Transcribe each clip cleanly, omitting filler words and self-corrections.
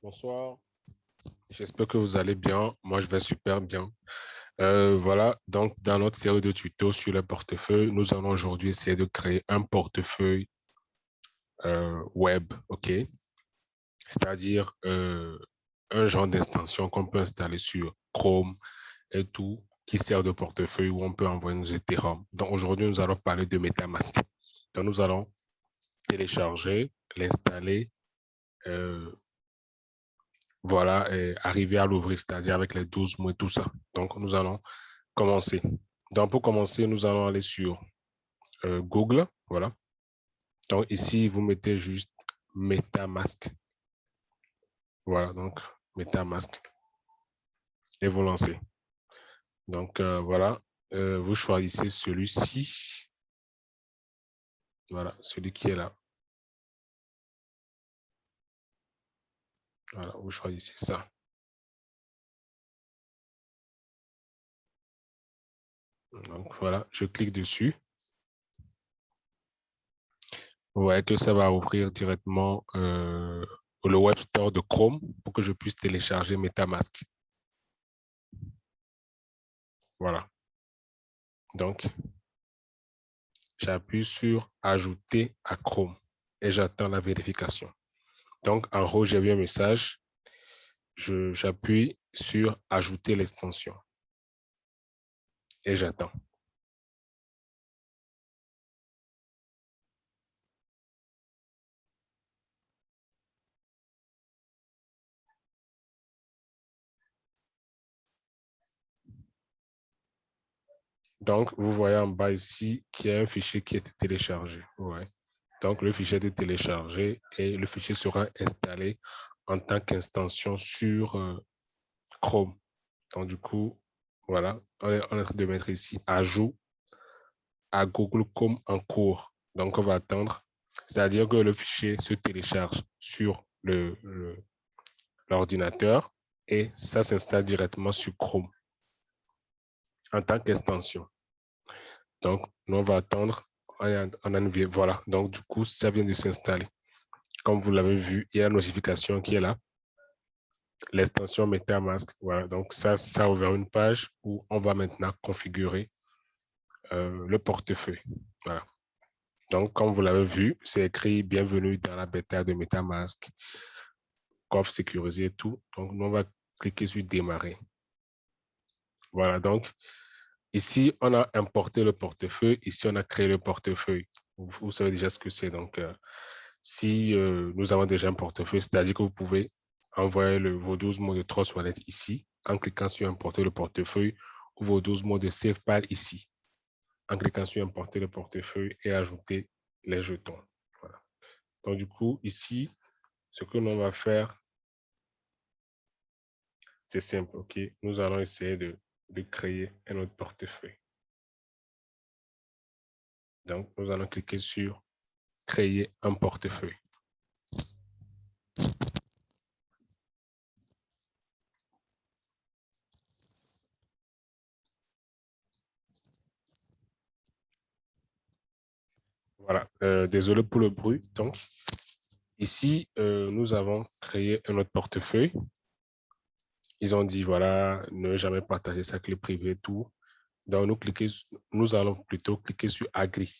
Bonsoir, j'espère que vous allez bien. Moi, je vais super bien. Voilà, donc dans notre série de tutos sur le portefeuille, nous allons aujourd'hui essayer de créer un portefeuille web, OK? C'est-à-dire un genre d'extension qu'on peut installer sur Chrome et tout, qui sert de portefeuille où on peut envoyer nos Ethereum. Donc aujourd'hui, nous allons parler de MetaMask. Donc nous allons télécharger, l'installer, voilà, et arriver à l'ouvrir, c'est-à-dire avec les 12 mots et tout ça. Donc, nous allons commencer. Donc, pour commencer, nous allons aller sur Google, voilà. Donc, ici, vous mettez juste MetaMask. Voilà, donc, MetaMask. Et vous lancez. Donc, voilà, vous choisissez celui-ci. Voilà, celui qui est là. Voilà, vous choisissez ça. Donc, voilà, je clique dessus. Vous voyez que ça va ouvrir directement le Web Store de Chrome pour que je puisse télécharger MetaMask. Voilà. Donc, j'appuie sur Ajouter à Chrome et j'attends la vérification. Donc, en haut, j'ai vu un message. J'appuie sur Ajouter l'extension et j'attends. Donc, vous voyez en bas ici qu'il y a un fichier qui est téléchargé. Ouais. Donc, le fichier est téléchargé et le fichier sera installé en tant qu'extension sur Chrome. Donc, du coup, voilà, on est en train de mettre ici ajout à Google Chrome en cours. Donc, on va attendre. C'est-à-dire que le fichier se télécharge sur l'ordinateur et ça s'installe directement sur Chrome en tant qu'extension. Donc, nous, on va attendre. Voilà. Donc, du coup, ça vient de s'installer. Comme vous l'avez vu, il y a la notification qui est là. L'extension MetaMask. Voilà. Donc, ça a ouvert une page où on va maintenant configurer le portefeuille. Voilà. Donc, comme vous l'avez vu, c'est écrit « Bienvenue dans la bêta de MetaMask, coffre sécurisé et tout ». Donc, nous, on va cliquer sur « Démarrer ». Voilà, donc, ici, on a importé le portefeuille. Ici, on a créé le portefeuille. Vous savez déjà ce que c'est. Donc, si nous avons déjà un portefeuille, c'est-à-dire que vous pouvez envoyer vos 12 mots de Trust Wallet ici, en cliquant sur « Importer le portefeuille » ou vos 12 mots de SafePal ici, en cliquant sur « Importer le portefeuille » et ajouter les jetons. Voilà. Donc, du coup, ici, ce que l'on va faire, c'est simple, OK? Nous allons essayer de créer un autre portefeuille. Donc, nous allons cliquer sur « Créer un portefeuille ». Voilà, désolé pour le bruit. Donc, ici, nous avons créé un autre portefeuille. Ils ont dit, voilà, ne jamais partager sa clé privée et tout. Donc, nous allons plutôt cliquer sur « Agree ».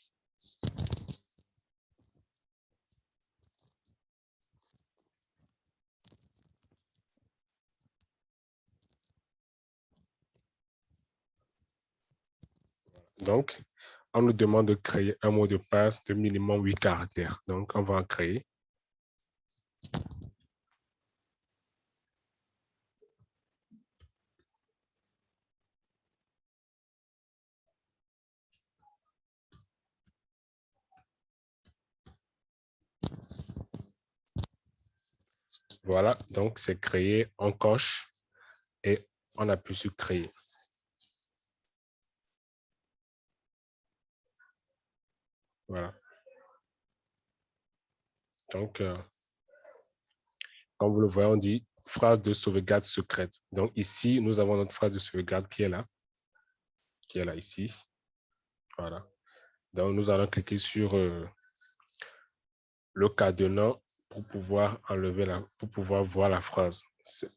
Donc, on nous demande de créer un mot de passe de minimum 8 caractères. Donc, on va en créer. Voilà, donc c'est créé, on coche et on appuie sur créer. Voilà. Donc, comme vous le voyez, on dit phrase de sauvegarde secrète. Donc ici, nous avons notre phrase de sauvegarde qui est là ici. Voilà. Donc, nous allons cliquer sur le cadenas pour pouvoir pour pouvoir voir la phrase.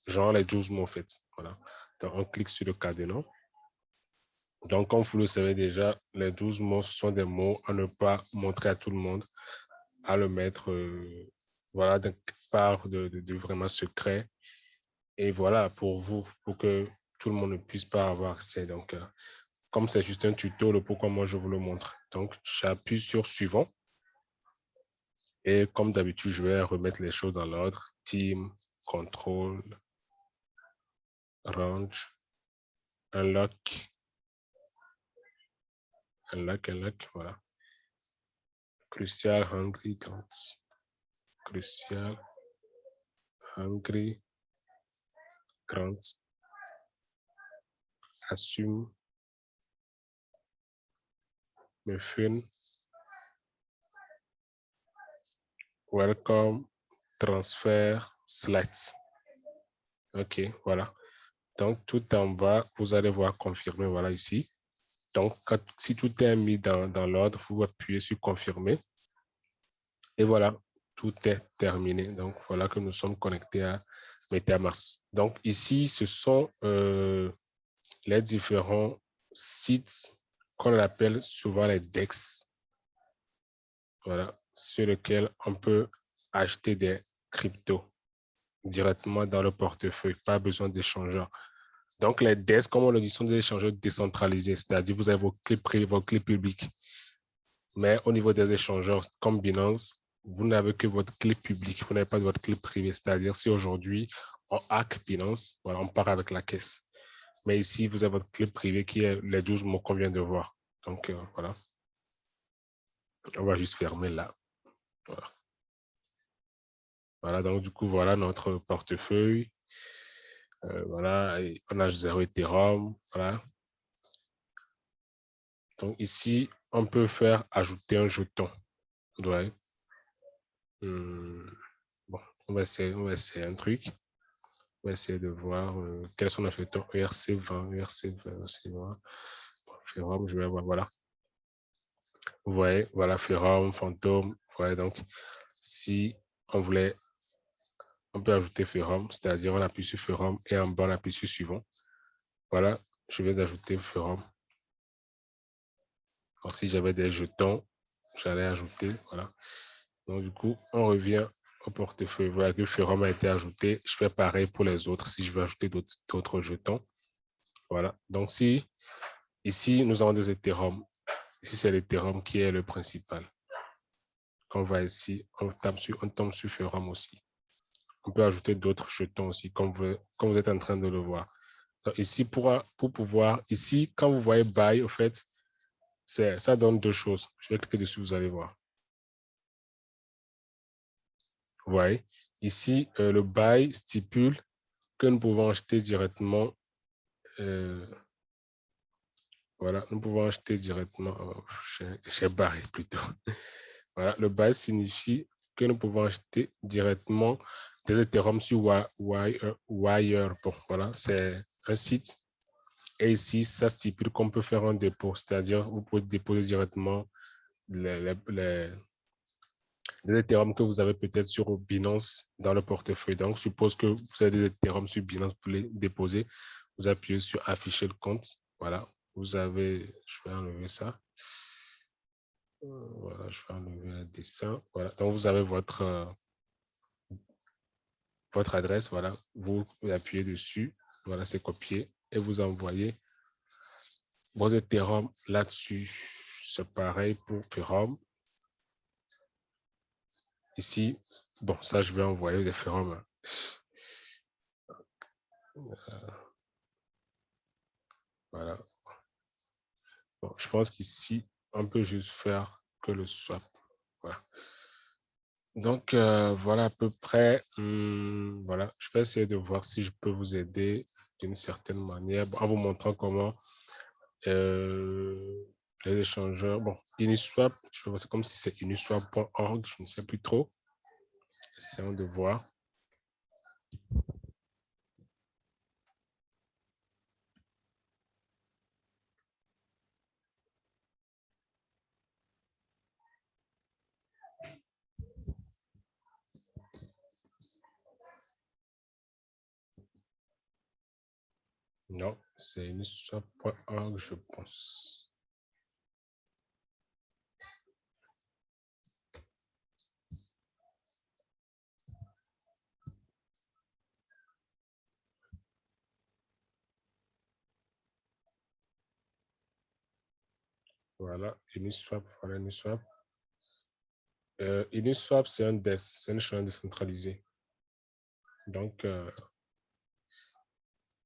Genre les 12 mots, en fait. Voilà. Donc, on clique sur le cadenas. Donc, comme vous le savez déjà, les 12 mots sont des mots à ne pas montrer à tout le monde, à le mettre, voilà, quelque part de vraiment secret. Et voilà, pour vous, pour que tout le monde ne puisse pas avoir accès. Donc, comme c'est juste un tuto, le pourquoi moi je vous le montre. Donc, j'appuie sur suivant. Et comme d'habitude, je vais remettre les choses dans l'ordre. Team, control, range, unlock, voilà. Crucial, hungry, grants. Crucial, hungry, grants. Assume, me fun, welcome, transfer, select. OK, voilà. Donc, tout en bas, vous allez voir confirmer, voilà ici. Donc, si tout est mis dans l'ordre, vous appuyez sur confirmer. Et voilà, tout est terminé. Donc, voilà que nous sommes connectés à MetaMask. Donc, ici, ce sont les différents sites qu'on appelle souvent les DEX. Voilà, sur lesquels on peut acheter des cryptos directement dans le portefeuille. Pas besoin d'échangeurs. Donc, les DEX, comme on le dit, sont des échangeurs décentralisés, c'est-à-dire vous avez vos clés privées, vos clés publiques. Mais au niveau des échangeurs comme Binance, vous n'avez que votre clé publique, vous n'avez pas de votre clé privée. C'est-à-dire si aujourd'hui on hack Binance, voilà, on part avec la caisse. Mais ici, vous avez votre clé privée qui est les 12 mots qu'on vient de voir. Donc, voilà. On va juste fermer là. Voilà. Voilà, donc du coup, voilà notre portefeuille. Voilà, et on a 0 Ethereum. Voilà. Donc ici, on peut faire ajouter un jeton. Ouais. Bon, on va essayer un truc. On va essayer de voir quels sont les jetons ERC20, ERC20, ERC20. Ferrum, je vais voir, voilà. Vous voyez, voilà, Ferrum, Fantôme. Voilà, donc, si on voulait, on peut ajouter Ferrum, c'est-à-dire on appuie sur Ferrum et en bas, on appuie sur suivant. Voilà, je viens d'ajouter Ferrum. Alors, si j'avais des jetons, j'allais ajouter, voilà. Donc, du coup, on revient au portefeuille. Voilà que Ferrum a été ajouté. Je fais pareil pour les autres si je veux ajouter d'autres jetons. Voilà. Donc, si ici, nous avons des Ethereum. Ici, c'est l'Ethereum qui est le principal. Quand on va ici, on tombe sur Ferrum aussi. On peut ajouter d'autres jetons aussi, comme vous êtes en train de le voir. Donc, ici, pour pouvoir, ici, quand vous voyez Buy, au fait, ça donne deux choses. Je vais cliquer dessus, vous allez voir. Vous voyez, ici, le Buy stipule que nous pouvons acheter directement. Voilà, nous pouvons acheter directement. J'ai barré plutôt. Voilà, le buy signifie que nous pouvons acheter directement des Ethereum sur Wire. Bon, voilà, c'est un site. Et ici, ça stipule qu'on peut faire un dépôt, c'est-à-dire vous pouvez déposer directement les Ethereum que vous avez peut-être sur Binance dans le portefeuille. Donc, suppose que vous avez des Ethereum sur Binance, vous les déposer, vous appuyez sur afficher le compte. Voilà, vous avez, je vais enlever ça. Voilà, je vais enlever le dessin. Voilà, donc vous avez votre adresse. Voilà, vous appuyez dessus. Voilà, c'est copié et vous envoyez vos Ethereum là-dessus. C'est pareil pour Ethereum. Ici, bon, ça, je vais envoyer des Ethereum. Voilà. Bon, je pense qu'ici, on peut juste faire que le swap. Voilà. Donc, voilà à peu près. Voilà, je vais essayer de voir si je peux vous aider d'une certaine manière en vous montrant comment les échangeurs. Bon, Uniswap, je vois c'est comme si c'est uniswap.org, je ne sais plus trop. Essayons de voir. Non, c'est uniswap.org, je pense. Voilà, Uniswap, voilà Uniswap. Uniswap, c'est un DES, c'est une chaîne décentralisée. Donc,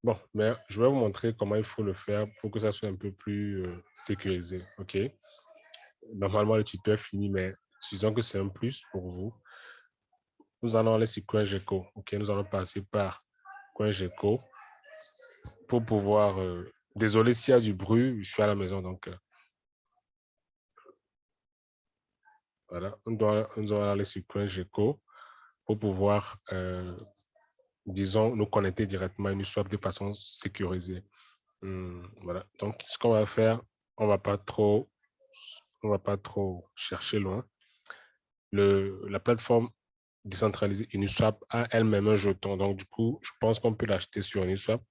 bon, mais je vais vous montrer comment il faut le faire pour que ça soit un peu plus sécurisé. OK? Normalement, le tuto est fini, mais disons que c'est un plus pour vous. Nous allons aller sur CoinGecko. OK? Nous allons passer par CoinGecko pour pouvoir... désolé s'il y a du bruit, je suis à la maison, donc voilà. On doit aller sur CoinGecko pour pouvoir, disons, nous connecter directement à Uniswap de façon sécurisée. Voilà. Donc, ce qu'on va faire, on va pas trop chercher loin. La plateforme décentralisée Uniswap a elle-même un jeton. Donc, du coup, je pense qu'on peut l'acheter sur Uniswap.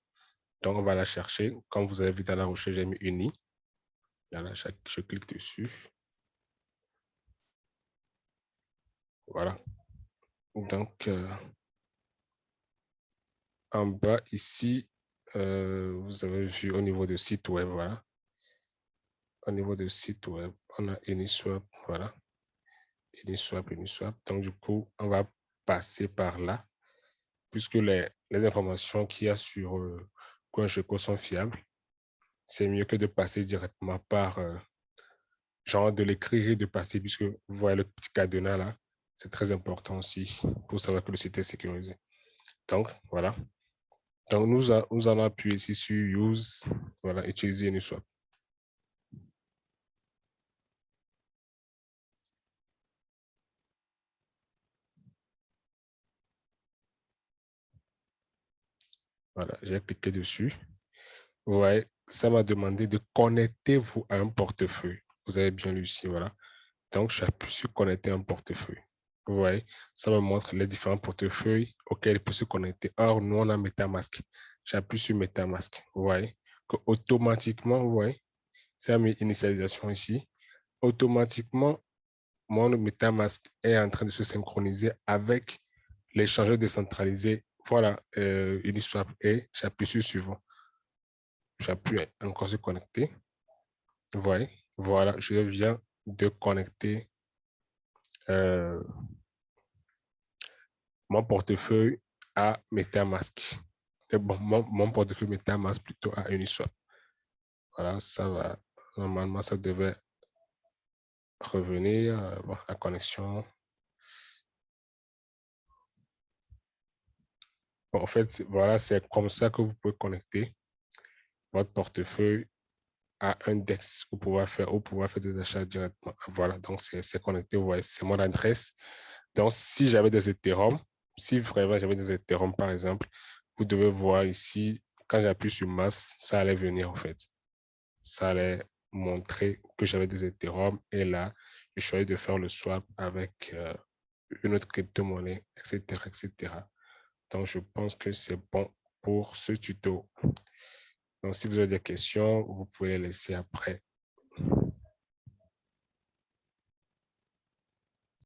Donc, on va la chercher. Comme vous avez vu dans la recherche, j'ai mis Uni. Voilà, je clique dessus. Voilà. Donc, en bas ici, vous avez vu au niveau du site web, voilà. Au niveau du site web, on a Uniswap, voilà. Uniswap. Donc, du coup, on va passer par là, puisque les informations qu'il y a sur CoinGecko sont fiables. C'est mieux que de passer directement par, genre de l'écrire et de passer, puisque vous voyez le petit cadenas là, c'est très important aussi pour savoir que le site est sécurisé. Donc, voilà. Donc, nous allons appuyer ici sur Use, voilà, utiliser Uniswap. Voilà, j'ai cliqué dessus. Vous voyez, ça m'a demandé de connecter-vous à un portefeuille. Vous avez bien lu ici, voilà. Donc, j'appuie sur connecter un portefeuille. Vous voyez, ça me montre les différents portefeuilles auxquels il peut se connecter. Or, nous, on a MetaMask. J'appuie sur MetaMask. Vous voyez, que automatiquement, vous voyez, c'est une initialisation ici. Automatiquement, mon MetaMask est en train de se synchroniser avec l'échangeur décentralisé. Voilà, Uniswap, et j'appuie sur suivant. J'appuie encore sur connecter. Vous voyez, voilà, je viens de connecter mon portefeuille à MetaMask. Et bon, mon portefeuille MetaMask plutôt à Uniswap. Voilà, ça va. Normalement, ça devait revenir. Bon, la connexion. Bon, en fait, voilà, c'est comme ça que vous pouvez connecter votre portefeuille à un DEX pour pouvoir faire des achats directement. Voilà, donc c'est connecté. Vous voyez, c'est mon adresse. Donc, si j'avais des Ethereum, si vraiment j'avais des Ethereum, par exemple, vous devez voir ici, quand j'appuie sur masse, ça allait venir en fait. Ça allait montrer que j'avais des Ethereum et là, je choisis de faire le swap avec une autre crypto-monnaie, etc., etc. Donc, je pense que c'est bon pour ce tuto. Donc, si vous avez des questions, vous pouvez les laisser après.